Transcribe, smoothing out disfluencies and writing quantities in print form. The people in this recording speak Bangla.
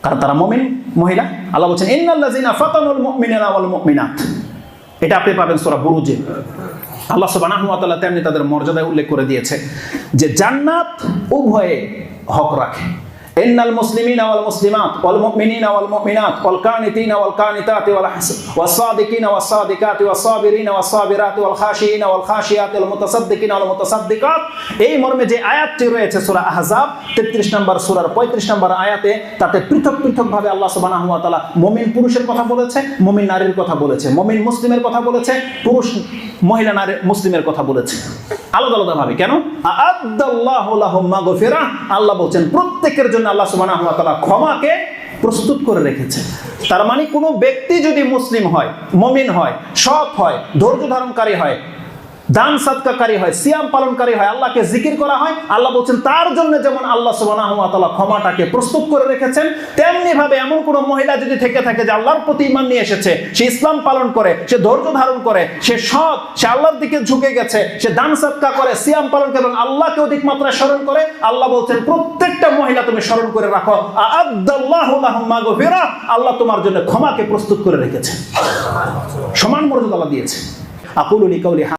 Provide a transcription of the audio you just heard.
কারণ তারা মুমিন মহিলা। আল্লাহ বলছেন ইন্নাল্লাযিনা ফাতানুল মুমিনিনা ওয়াল মুমিনাত, এটা আপনি পাবেন সূরা বুরুজে। আল্লাহ সুবহানাহু ওয়া তাআলা তেমনি তাদের মর্যাদা উল্লেখ করে দিয়েছে যে জান্নাত উভয়ে হক রাখে। ইন্নাল মুসলিমিনা ওয়াল মুসলিমাত ওয়াল মুমিনিনা ওয়াল মুমিনাত ওয়াল কানিতিনা ওয়াল কানিতাতি ওয়াস সাদিকিনা ওয়াস সাদিকাতি ওয়াস সাবিরিনা ওয়াস সাবিরাতি ওয়াল খাশিয়িনা ওয়াল খাশিয়াতি ওয়াল মুতাসাদ্দিকিনা ওয়াল মুতাসাদ্দিকাত, এই মর্মে যে আয়াতটি রয়েছে সূরা আহজাব 33 নম্বর সূরার 35 নম্বর আয়াতে, তাতে পৃথক পৃথক ভাবে আল্লাহ সুবহানাহু ওয়া তাআলা মুমিন পুরুষের কথা বলেছে, মুমিন নারীর কথা বলেছে, মুমিন মুসলিমের কথা বলেছে, পুরুষ মহিলা নারী মুসলিমের কথা বলেছে আলাদা আলাদা ভাবে। কেন? আ'আদ্দাল্লাহু লাহুম মাগফিরাহ, আল্লাহ বলছেন প্রত্যেকের জন্য আল্লাহ সুবহানাহু ওয়া তাআলা ক্ষমাকে প্রস্তুত করে রেখেছে। তার মানে কোনো ব্যক্তি যদি মুসলিম হয়, মুমিন হয়, সৎ হয়, ধৈর্য ধারণকারী হয়, দান সাদকাকারী হয়, সিয়াম পালনকারী হয়, আল্লাহকে জিকির করা হয়, আল্লাহ বলছেন তার জন্য যেমন আল্লাহ সুবহানাহু ওয়া তাআলা ক্ষমাটাকে প্রস্তুত করে রেখেছেন, তেমনি ভাবে এমন কোন মহিলা যদি থেকে থাকে যে আল্লাহর প্রতি ঈমান নিয়ে এসেছে, সে ইসলাম পালন করে, সে ধৈর্য ধারণ করে, সে সৎ, সে আল্লাহর দিকে ঝুঁকে গেছে, সে দান সাদকা করে, সিয়াম পালন করে এবং আল্লাহকে অধিক মাত্রায় স্মরণ করে, আল্লাহ বলছেন প্রত্যেকটা মহিলা তুমি স্মরণ করে রাখো, আ'আদ্দাল্লাহু লাহুম মাগফিরাহ, আল্লাহ তোমার জন্য ক্ষমাকে প্রস্তুত করে রেখেছে। সমান মর্যাদা আল্লাহ দিয়েছে। আকুলু লিকাউলি